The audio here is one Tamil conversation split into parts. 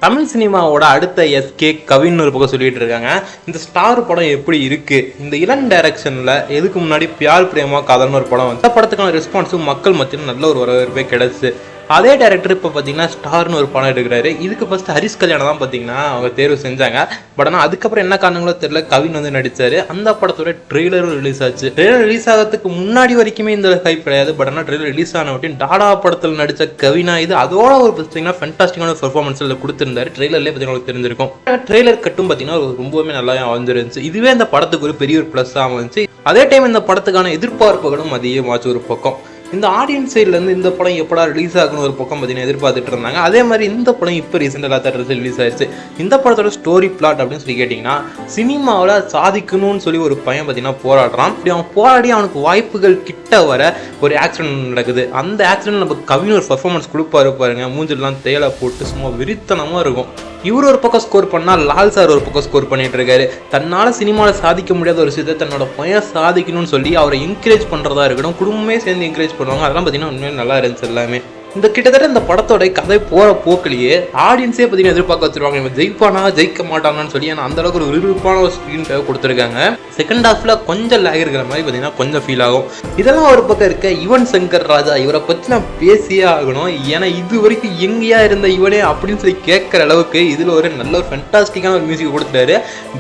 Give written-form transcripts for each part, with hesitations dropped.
தமிழ் சினிமாவோட அடுத்த எஸ்கே கவின்னு ஒரு பக்கம் சொல்லிட்டு இருக்காங்க. இந்த ஸ்டார் படம் எப்படி இருக்கு, இந்த இளன் டைரக்ஷன்ல எதுக்கு முன்னாடி பியார் பிரேமா காதல்னு ஒரு படம் வந்து படத்துக்கான ரெஸ்பான்ஸும் மக்கள் மத்தியில் நல்ல ஒரு வரவேற்பே கிடைச்சு. அதே டேரக்டர் இப்போ பார்த்தீங்கன்னா ஸ்டார்னு ஒரு படம் எடுக்கிறாரு. இதுக்கு ஃபர்ஸ்ட் ஹரிஷ் கல்யாணம் தான் பார்த்தீங்கன்னா அவங்க தேர்வு செஞ்சாங்க. பட் ஆனால் அதுக்கப்புறம் என்ன காரணங்களோ தெரியல, கவின் வந்து நடிச்சாரு. அந்த படத்தோட ட்ரெய்லரும் ரிலீஸ் ஆச்சு. ட்ரெய்லர் ரிலீஸ் ஆகிறதுக்கு முன்னாடி வரைக்குமே இந்த ஹைப் கிடையாது. பட் ஆனால் ட்ரெய்லர் ரிலீஸ் ஆன வரையும் டாடா படத்தில் நடித்த கவினா இது அதோட ஒரு பார்த்தீங்கன்னா ஃபென்டாஸ்டிக்கான பெர்ஃபார்மன்ஸ் கொடுத்துருந்தாரு. ட்ரெய்லர்லேயே பார்த்தீங்கன்னா தெரிஞ்சிருக்கும். ட்ரெய்லர் கட்டும் பார்த்தீங்கன்னா ரொம்பவுமே நல்லா வந்துருந்துச்சு. இதுவே இந்த படத்துக்கு ஒரு பெரிய ஒரு ப்ளஸ்ஸாக வந்துச்சு. அதே டைம் இந்த படத்துக்கான எதிர்பார்ப்புகளும் அதிகமாச்சு ஒரு பக்கம். இந்த ஆடியன்ஸ் சைட்லேருந்து இந்த படம் எப்படா ரிலீஸ் ஆகணும் ஒரு பக்கம் பார்த்தீங்கன்னா எதிர்பார்த்துட்டு இருந்தாங்க. அதே மாதிரி இந்த படம் இப்போ ரீசெண்டாக தேட்டர்ஸ் ரிலீஸ் ஆயிடுச்சு. இந்த படத்தோட ஸ்டோரி பிளாட் அப்படின்னு சொல்லி கேட்டிங்கன்னா, சினிமாவில் சாதிக்கணும்னு சொல்லி ஒரு பையன் பார்த்தீங்கன்னா போராடுறான். இப்படி அவன் போராடி அவனுக்கு வாய்ப்புகள் கிட்ட வர ஒரு ஆக்சிடென்ட் நடக்குது. அந்த ஆக்சிடென்ட் நம்ம கவின் ஒரு பர்ஃபார்மன்ஸ் கொடுப்பாரு பாருங்க, மூஞ்செல்லாம் தேலை போட்டு சும்மா வெறித்தனமாக இருக்கும். இவர் ஒரு பக்கம் ஸ்கோர் பண்ணால் லால் சார் ஒரு பக்கம் ஸ்கோர் பண்ணிட்டு இருக்காரு. தன்னால் சினிமாவில் சாதிக்க முடியாத ஒரு விஷயத்தை தன்னோட பையன் சாதிக்கணும்னு சொல்லி அவரை என்கரேஜ் பண்ணுறதா இருக்கட்டும், குடும்பமே சேர்ந்து என்கரேஜ் பண்ணுவாங்க. அதெல்லாம் பார்த்தீங்கன்னா உண்மையாக நல்லா இருந்துச்சு எல்லாமே. இந்த கிட்டத்தட்ட இந்த படத்தோட கதை போகிற போக்கிலேயே ஆடியன்ஸே பார்த்தீங்கன்னா எதிர்பார்க்க வச்சிருவாங்க, இவன் ஜெயிப்பானா ஜெயிக்க மாட்டானான்னு சொல்லி. ஏன்னா அந்த அளவுக்கு ஒரு விறுவிறுப்பான ஒரு ஸ்க்ரீன் பிளே கொடுத்துருக்காங்க. செகண்ட் ஹாஃப்ல கொஞ்சம் லேக் இருக்கிற மாதிரி பார்த்தீங்கன்னா கொஞ்சம் ஃபீல் ஆகும். இதெல்லாம் ஒரு பக்கம் இருக்க, யுவன் சங்கர் ராஜா இவரை பற்றி நான் பேசியே ஆகணும். ஏன்னா இது வரைக்கும் எங்கேயா இருந்த இவனே அப்படின்னு சொல்லி கேட்குற அளவுக்கு இதில் ஒரு நல்ல ஒரு ஃபென்டாஸ்டிக்கான ஒரு மியூசிக் கொடுத்துட்டாரு.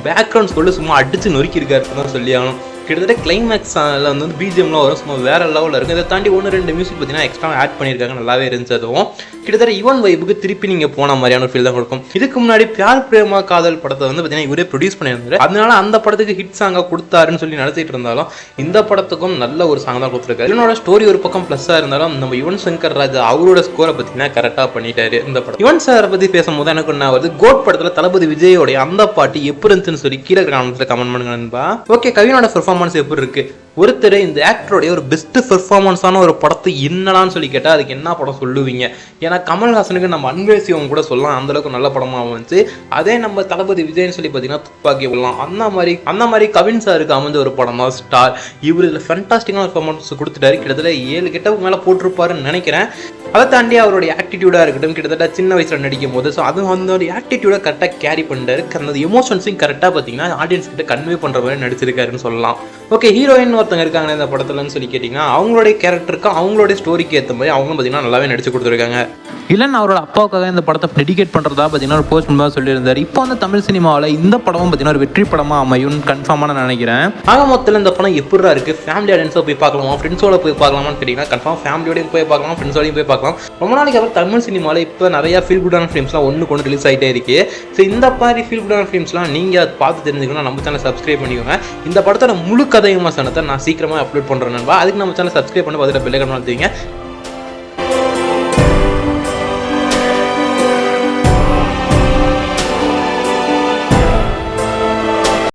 பேக்ரவுண்ட் ஸ்கோரில் சும்மா அடிச்சு நொறுக்கி இருக்காருன்னு தான் சொல்லி ஆகணும். கிட்டத்தட்ட கிளைமேக்ஸில் வந்து பிஜிஎம்லாம் வரும், சும்மா வேறு லெவலில் இருக்குது. இதை தாண்டி 1-2 மியூசிக் பார்த்தீங்கன்னா எக்ஸ்ட்ரா ஆட் பண்ணியிருக்காங்க, நல்லாவே இருந்துச்சு. அதுவும் கிட்டத்தட்ட யுவன் வைப்புக்கு திருப்பி நீங்கள் போன மாதிரியான ஒரு ஃபீல் தான் கொடுக்கும். இதுக்கு முன்னாடி பியார் பிரேமா காதல் படத்தை வந்து பார்த்தீங்கன்னா இவரே ப்ரொடியூஸ் பண்ணியிருந்தாரு. அதனால அந்த படத்துக்கு ஹிட் சாங்காக கொடுத்தாருன்னு சொல்லி நடத்திட்டு இருந்தாலும் இந்த படத்துக்கும் நல்ல ஒரு சாங் தான் கொடுத்துருக்காரு. இவனோட ஸ்டோரி ஒரு பக்கம் ப்ளஸ்ஸாக இருந்தாலும் நம்ம யுவன் சங்கர் ராஜா அவரோட ஸ்கோரை பார்த்தீங்கன்னா கரெக்டாக பண்ணிட்டாரு இந்த படம். யுவன் சாரை பற்றி பேசும்போது எனக்கு என்ன வருது, கோட் படத்தில் தளபதி விஜயோடைய அந்த பாட்டு எப்படி இருந்துச்சுன்னு சொல்லி கீழே கமெண்ட்ஸில் கமெண்ட் பண்ணுங்க நண்பா. ஓகே, கவினோட பெர்ஃபார்மன்ஸ் எப்படி இருக்கு, ஒருத்தர் இந்த ஆக்டருடைய ஒரு பெஸ்ட் பெர்ஃபார்மன்ஸான ஒரு படத்தை என்னடான்னு சொல்லி கேட்டால் அதுக்கு என்ன படம் சொல்லுவீங்க? ஏன்னா கமல்ஹாசனுக்கு நம்ம அன்வேசியம் கூட சொல்லலாம், அந்தளவுக்கு நல்ல படமாக வந்துச்சு. அதே நம்ம தளபதி விஜய்னு சொல்லி பார்த்தீங்கன்னா துப்பாக்கி விடலாம். அந்த மாதிரி கவின் சாருக்கு அமைஞ்ச ஒரு படம் தான் ஸ்டார். இவர் இதில் ஃபென்டாஸ்டிக்கான பெர்ஃபார்மன்ஸ் கொடுத்துட்டாரு. கிட்டத்தட்ட 7 கிட்ட மேலே போட்டிருப்பாருன்னு நினைக்கிறேன். அதை தாண்டி அவருடைய ஆட்டிடியூடாக இருக்கட்டும், கிட்டத்தட்ட சின்ன வயசில் நடிக்கும் போது ஸோ அது அந்த ஆட்டிடியூடை கரெக்டாக கேரி பண்ணிட்டாரு. அந்த எமோஷன்ஸையும் கரெக்டாக பார்த்தீங்கன்னா ஆடியன்ஸ் கிட்ட கன்வே பண்ணுற மாதிரி நடிச்சிருக்காருன்னு சொல்லலாம். ஓகே, ஹீரோயின் ஒருத்தங்க இருக்காங்க இந்த படத்துலன்னு சொல்லி கேட்டிங்கன்னா, அவங்களுடைய கேரக்டருக்கும் அவங்களுடைய ஸ்டோரிக்கு ஏற்ற மாதிரி அவங்க பார்த்தீங்கன்னா நல்லாவே நடிச்சு கொடுத்துருக்காங்க. இல்லைன்னு அவரோட அப்பாவுக்காக இந்த படத்தை டெடிகேட் பண்ணுறதா பார்த்தீங்கன்னா ஒரு போஸ்ட் மூலமாக சொல்லியிருந்தார். இப்போ வந்து தமிழ் சினிமாவில் இந்த படமும் பார்த்தீங்கன்னா ஒரு வெற்றி படமாக அமையும் கன்ஃபார்மாக நான் நினைக்கிறேன். ஆக மொத்தத்தில் இந்த படம் எப்படிரா இருக்குது, ஃபேமிலி ஆடியன்ஸாக போய் பார்க்கலாமா, ஃப்ரெண்ட்ஸோட போய் பார்க்கலாமான்னு கேட்டிங்கன்னா கன்ஃபார்ம் ஃபேமிலியோடையும் போய் பார்க்கலாம், ஃப்ரெண்ட்ஸோடையும் போய் பார்க்கலாம். ரொம்ப நாளைக்கு அப்புறம் தமிழ் சினிமாவில் இப்போ நிறையா ஃபீல் குட்டான ஃபிலிம்ஸ்லாம் ஒன்று ரிலீஸ் ஆகிட்டே இருக்கு. ஸோ இந்த மாதிரி ஃபீல் குட்டான ஃபிலிம்ஸ்லாம் நீங்கள் அதை பார்த்து தெரிஞ்சுக்கணும், நம்ம சேனல் சப்ஸ்கிரைப் பண்ணிக்கோங்க. இந்த படத்தோட முழு கதை விமர்சனத்தை நான் சீக்கிரமாக அப்லோட் பண்ணுறேன் நண்பா. அதுக்கு நம்ம சேனல் சப்ஸ்கிரைப் பண்ணி பார்த்துட்டு பெல் ஐகான் அழுத்துவீங்க.